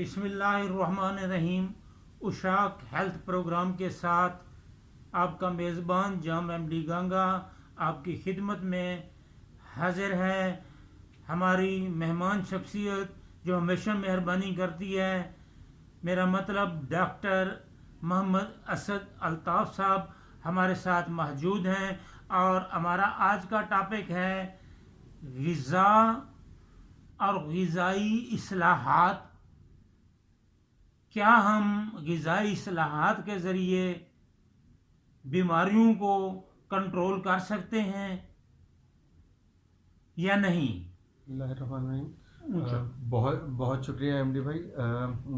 بسم اللہ الرحمن الرحیم. اشاق ہیلتھ پروگرام کے ساتھ آپ کا میزبان جام ایم ڈی گنگا آپ کی خدمت میں حاضر ہے. ہماری مہمان شخصیت جو ہمیشہ مہربانی کرتی ہے، میرا مطلب ڈاکٹر محمد اسد الطاف صاحب ہمارے ساتھ موجود ہیں، اور ہمارا آج کا ٹاپک ہے غذا اور غذائی اصلاحات. کیا ہم غذائی اصلاحات کے ذریعے بیماریوں کو کنٹرول کر سکتے ہیں یا نہیں؟ اللہ الرحمن الرحیم. بہت بہت شکریہ ایم ڈی بھائی.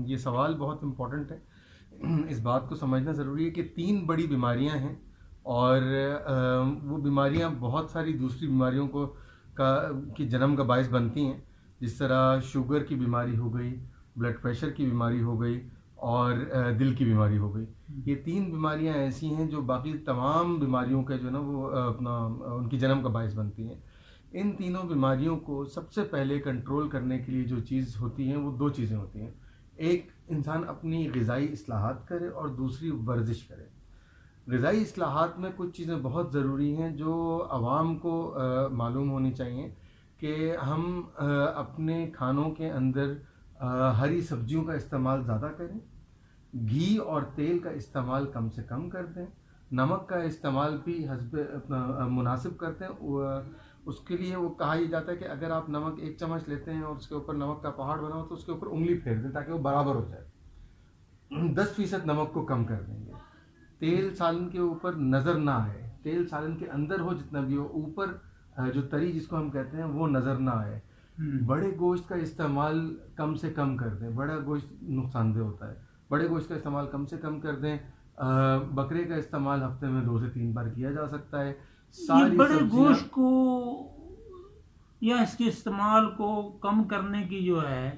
یہ سوال بہت امپورٹنٹ ہے. اس بات کو سمجھنا ضروری ہے کہ 3 بڑی بیماریاں ہیں، اور وہ بیماریاں بہت ساری دوسری بیماریوں کی جنم کا باعث بنتی ہیں. جس طرح شوگر کی بیماری ہو گئی، بلڈ پریشر کی بیماری ہو گئی، اور دل کی بیماری ہو گئی. یہ 3 بیماریاں ایسی ہیں جو باقی تمام بیماریوں کے جو ہے نا وہ ان کی جنم کا باعث بنتی ہیں. ان تینوں بیماریوں کو سب سے پہلے کنٹرول کرنے کے لیے جو چیز ہوتی ہیں وہ 2 چیزیں ہوتی ہیں. ایک، انسان اپنی غذائی اصلاحات کرے، اور دوسری ورزش کرے. غذائی اصلاحات میں کچھ چیزیں بہت ضروری ہیں جو عوام کو معلوم ہونی چاہیے، کہ ہم اپنے کھانوں کے اندر ہری سبزیوں کا استعمال زیادہ کریں، گھی اور تیل کا استعمال کم سے کم کر دیں، نمک کا استعمال بھی حسب مناسب کرتے ہیں. اس کے لیے وہ کہا ہی جاتا ہے کہ اگر آپ نمک 1 چمچ لیتے ہیں اور اس کے اوپر نمک کا پہاڑ بناؤ تو اس کے اوپر انگلی پھیر دیں تاکہ وہ برابر ہو جائے. 10% نمک کو کم کر دیں گے. تیل سالن کے اوپر نظر نہ آئے، تیل سالن کے اندر ہو جتنا بھی ہو، اوپر جو تری جس کو ہم کہتے ہیں وہ نظر نہ آئے. بڑے گوشت کا استعمال کم سے کم کر دیں. بڑا گوشت نقصان دہ ہوتا ہے. بڑے گوشت کا استعمال کم سے کم کر دیں. بکرے کا استعمال ہفتے میں 2 سے 3 بار کیا جا سکتا ہے. یہ بڑے گوشت کو یا اس کے استعمال کو کم کرنے کی جو ہے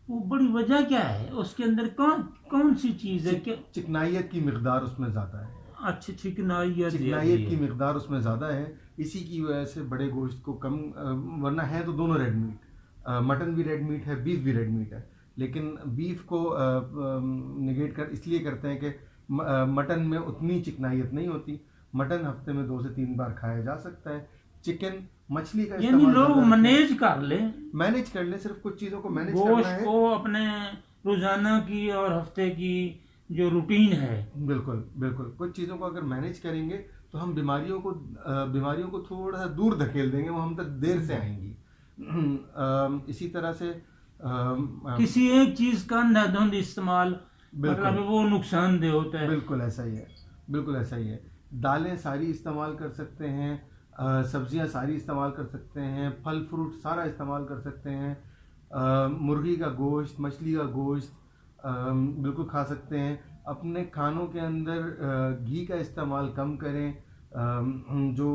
وہ بڑی وجہ کیا ہے؟ اس کے اندر کون سی چیز ہے کہ چکنائیت کی مقدار اس میں زیادہ ہے. اچھا، چکنائیت کی مقدار اس میں زیادہ ہے. اسی کی وجہ سے بڑے گوشت کو کم، ورنہ ہے تو دونوں ریڈ میٹ، مٹن بھی ریڈ میٹ ہے، بیف بھی ریڈ میٹ ہے. لیکن بیف کو نگیٹ اس لیے کرتے ہیں کہ مٹن میں اتنی چکنائیت نہیں ہوتی. مٹن ہفتے میں 2 سے 3 بار کھایا جا سکتا ہے. چکن، مچھلی کا یعنی لوگ مینیج کر لیں، صرف کچھ چیزوں کو مینیج کرنا ہے. گوشت کو اپنے روزانہ کی اور ہفتے کی جو روٹین ہے، بالکل کچھ چیزوں کو اگر مینیج کریں گے تو ہم بیماریوں کو تھوڑا سا دور دھکیل دیں گے، وہ ہم تک دیر سے آئیں گی. اسی طرح سے کسی ایک چیز کا اندھادھند استعمال مطلب وہ نقصان دہ ہوتا ہے. بالکل ایسا ہی ہے. دالیں ساری استعمال کر سکتے ہیں، سبزیاں ساری استعمال کر سکتے ہیں، پھل فروٹ سارا استعمال کر سکتے ہیں. مرغی کا گوشت، مچھلی کا گوشت بالکل کھا سکتے ہیں. اپنے کھانوں کے اندر گھی کا استعمال کم کریں. جو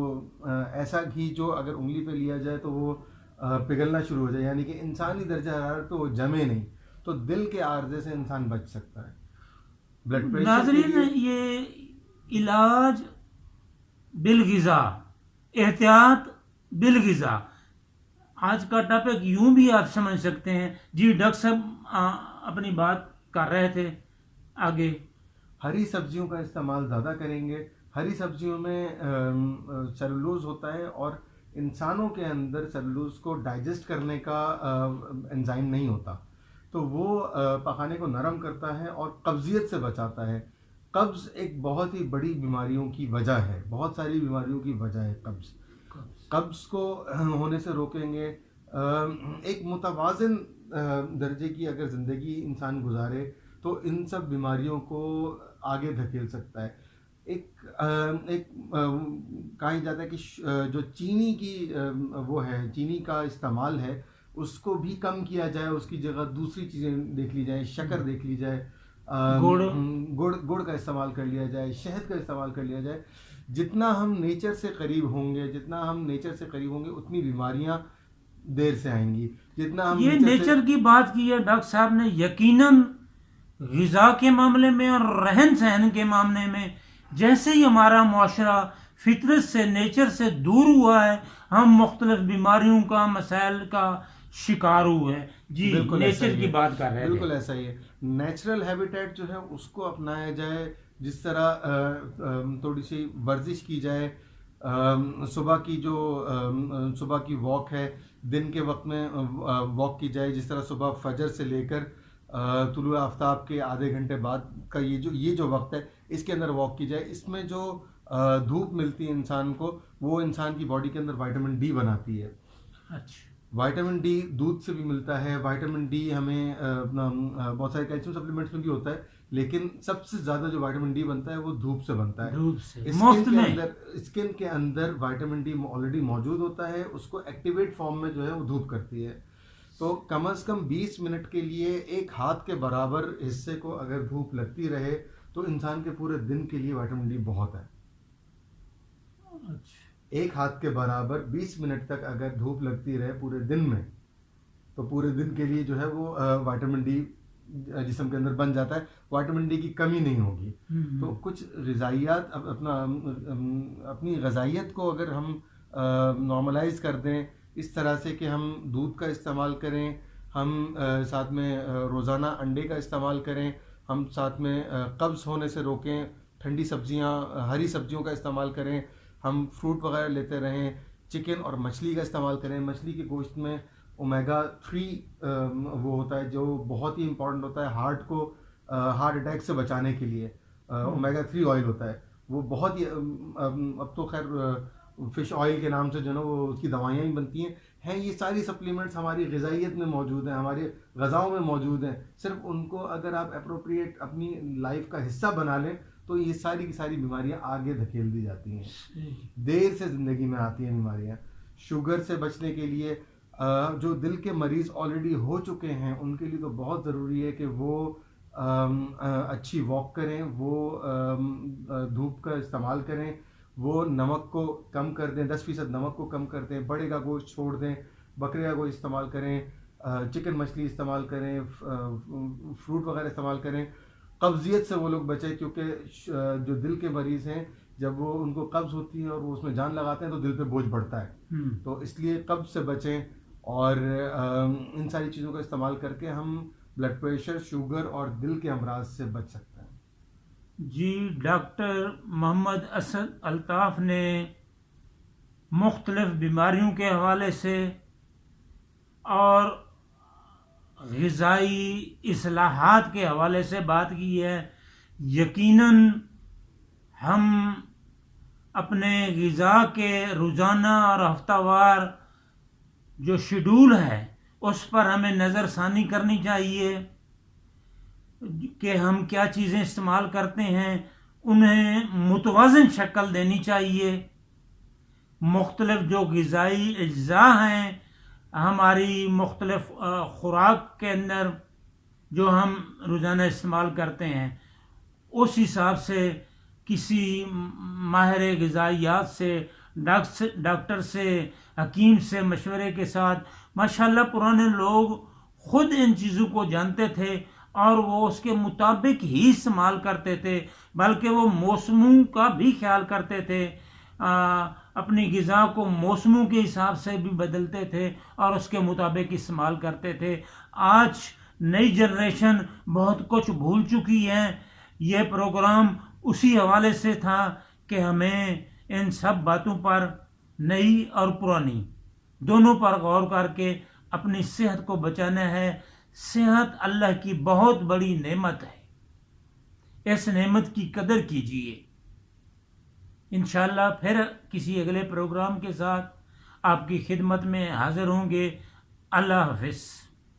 ایسا گھی جو اگر انگلی پہ لیا جائے تو وہ پگھلنا شروع ہو جائے، یعنی کہ انسانی درجہ حرارت پہ وہ جمے نہیں، تو دل کے عارضے سے انسان بچ سکتا ہے. Blood pressure. ناظرین، یہ علاج بالغذا، احتیاط بالغذا، آج کا ٹاپک یوں بھی آپ سمجھ سکتے ہیں. جی ڈاکٹر صاحب اپنی بات کر رہے تھے آگے. ہری سبزیوں کا استعمال زیادہ کریں گے. ہری سبزیوں میں سیلولوز ہوتا ہے، اور انسانوں کے اندر سیلولوز کو ڈائجسٹ کرنے کا انزائم نہیں ہوتا، تو وہ پخانے کو نرم کرتا ہے اور قبضیت سے بچاتا ہے. قبض ایک بہت ہی بڑی بیماریوں کی وجہ ہے، بہت ساری بیماریوں کی وجہ ہے قبض کو ہونے سے روکیں گے. ایک متوازن درجے کی اگر زندگی انسان گزارے تو ان سب بیماریوں کو آگے دھکیل سکتا ہے. ایک کہا جاتا ہے کہ جو چینی کی وہ ہے، چینی کا استعمال ہے، اس کو بھی کم کیا جائے. اس کی جگہ دوسری چیزیں دیکھ لی جائیں، شکر دیکھ لی جائے، گڑ کا استعمال کر لیا جائے، شہد کا استعمال کر لیا جائے. جتنا ہم نیچر سے قریب ہوں گے اتنی بیماریاں دیر سے آئیں گی. جتنا ہم یہ نیچر کی بات کی ہے ڈاکٹر صاحب نے، یقیناً غذا کے معاملے میں اور رہن سہن کے معاملے میں جیسے ہی ہمارا معاشرہ فطرت سے، نیچر سے دور ہوا ہے، ہم مختلف بیماریوں کا، مسائل کا شکار ہوئے ہیں. جی نیچر کی بات کر رہے ہیں. بالکل ایسا ہی ہے. نیچرل ہیبیٹیٹ جو ہے اس کو اپنایا جائے, جس طرح تھوڑی سی ورزش کی جائے, صبح کی واک ہے, دن کے وقت میں واک کی جائے, جس طرح صبح فجر سے لے کر طلوع آفتاب کے آدھے گھنٹے بعد کا یہ جو وقت ہے اس کے اندر واک کی جائے. اس میں جو دھوپ ملتی ہے انسان کو, وہ انسان کی باڈی کے اندر وائٹامن ڈی بناتی ہے. اچھا. وائٹامن ڈی دودھ سے بھی ملتا ہے. وائٹامن ڈی ہمیں بہت سارے کیلشیم سپلیمنٹس میں بھی ہوتا ہے, لیکن سب سے زیادہ جو وائٹامن ڈی بنتا ہے وہ دھوپ سے بنتا ہے. دھوپ سے اسکن کے اندر وائٹامن ڈی آلریڈی موجود ہوتا ہے, اس کو ایکٹیویٹ فارم میں جو ہے وہ دھوپ کرتی ہے. تو کم از کم 20 منٹ کے لیے ایک ہاتھ کے برابر حصے کو اگر دھوپ لگتی رہے تو انسان کے پورے دن کے لیے وائٹامن ڈی بہت ہے. ایک ہاتھ کے برابر 20 منٹ تک اگر دھوپ لگتی رہے پورے دن میں تو پورے دن کے لیے جو ہے وہ وائٹامن ڈی جسم کے اندر بن جاتا ہے. وائٹامن ڈی کی کمی نہیں ہوگی. تو کچھ غذائیات اپنی غذائیت کو اگر ہم نارملائز کر دیں اس طرح سے کہ ہم دودھ کا استعمال کریں, ہم ساتھ میں روزانہ انڈے کا استعمال کریں, ہم ساتھ میں قبض ہونے سے روکیں, ٹھنڈی سبزیاں ہری سبزیوں کا استعمال کریں, ہم فروٹ وغیرہ لیتے رہیں, چکن اور مچھلی کا استعمال کریں. مچھلی کے گوشت میں اومیگا 3 وہ ہوتا ہے جو بہت ہی امپورٹنٹ ہوتا ہے ہارٹ کو ہارٹ اٹیک سے بچانے کے لیے. اومیگا 3 آئل ہوتا ہے وہ بہت ہی, اب تو خیر فش آئل کے نام سے جو نا وہ اس کی دوائیاں ہی بنتی ہیں. یہ ساری سپلیمنٹس ہماری غذائیت میں موجود ہیں, ہماری غذاؤں میں موجود ہیں. صرف ان کو اگر آپ اپروپریٹ اپنی لائف کا حصہ بنا لیں تو یہ ساری کی ساری بیماریاں آگے دھکیل دی جاتی ہیں. دیر سے زندگی میں آتی ہیں بیماریاں. شوگر سے بچنے کے لیے جو دل کے مریض آلریڈی ہو چکے ہیں ان کے لیے تو بہت ضروری ہے کہ وہ اچھی واک کریں, وہ دھوپ کا استعمال کریں, وہ نمک کو کم کر دیں, 10% نمک کو کم کر دیں, بڑے کا گوشت چھوڑ دیں, بکرے کا گوشت استعمال کریں, چکن مچھلی استعمال کریں, فروٹ وغیرہ استعمال کریں. قبضیت سے وہ لوگ بچیں کیونکہ جو دل کے مریض ہیں جب وہ ان کو قبض ہوتی ہے اور وہ اس میں جان لگاتے ہیں تو دل پہ بوجھ بڑھتا ہے. تو اس لیے قبض سے بچیں اور ان ساری چیزوں کا استعمال کر کے ہم بلڈ پریشر, شوگر اور دل کے امراض سے بچ سکتے ہیں. جی ڈاکٹر محمد اسد الطاف نے مختلف بیماریوں کے حوالے سے اور غذائی اصلاحات کے حوالے سے بات کی ہے. یقیناً ہم اپنے غذا کے روزانہ اور ہفتہ وار جو شیڈول ہے اس پر ہمیں نظر ثانی کرنی چاہیے کہ ہم کیا چیزیں استعمال کرتے ہیں, انہیں متوازن شکل دینی چاہیے. مختلف جو غذائی اجزاء ہیں ہماری مختلف خوراک کے اندر جو ہم روزانہ استعمال کرتے ہیں اس حساب سے کسی ماہر غذائیات سے, ڈاکٹر سے, حکیم سے مشورے کے ساتھ, ماشاءاللہ پرانے لوگ خود ان چیزوں کو جانتے تھے اور وہ اس کے مطابق ہی استعمال کرتے تھے, بلکہ وہ موسموں کا بھی خیال کرتے تھے, اپنی غذا کو موسموں کے حساب سے بھی بدلتے تھے اور اس کے مطابق استعمال کرتے تھے. آج نئی جنریشن بہت کچھ بھول چکی ہے. یہ پروگرام اسی حوالے سے تھا کہ ہمیں ان سب باتوں پر, نئی اور پرانی دونوں پر غور کر کے اپنی صحت کو بچانا ہے. صحت اللہ کی بہت بڑی نعمت ہے, اس نعمت کی قدر کیجیے. انشاءاللہ پھر کسی اگلے پروگرام کے ساتھ آپ کی خدمت میں حاضر ہوں گے. اللہ حافظ.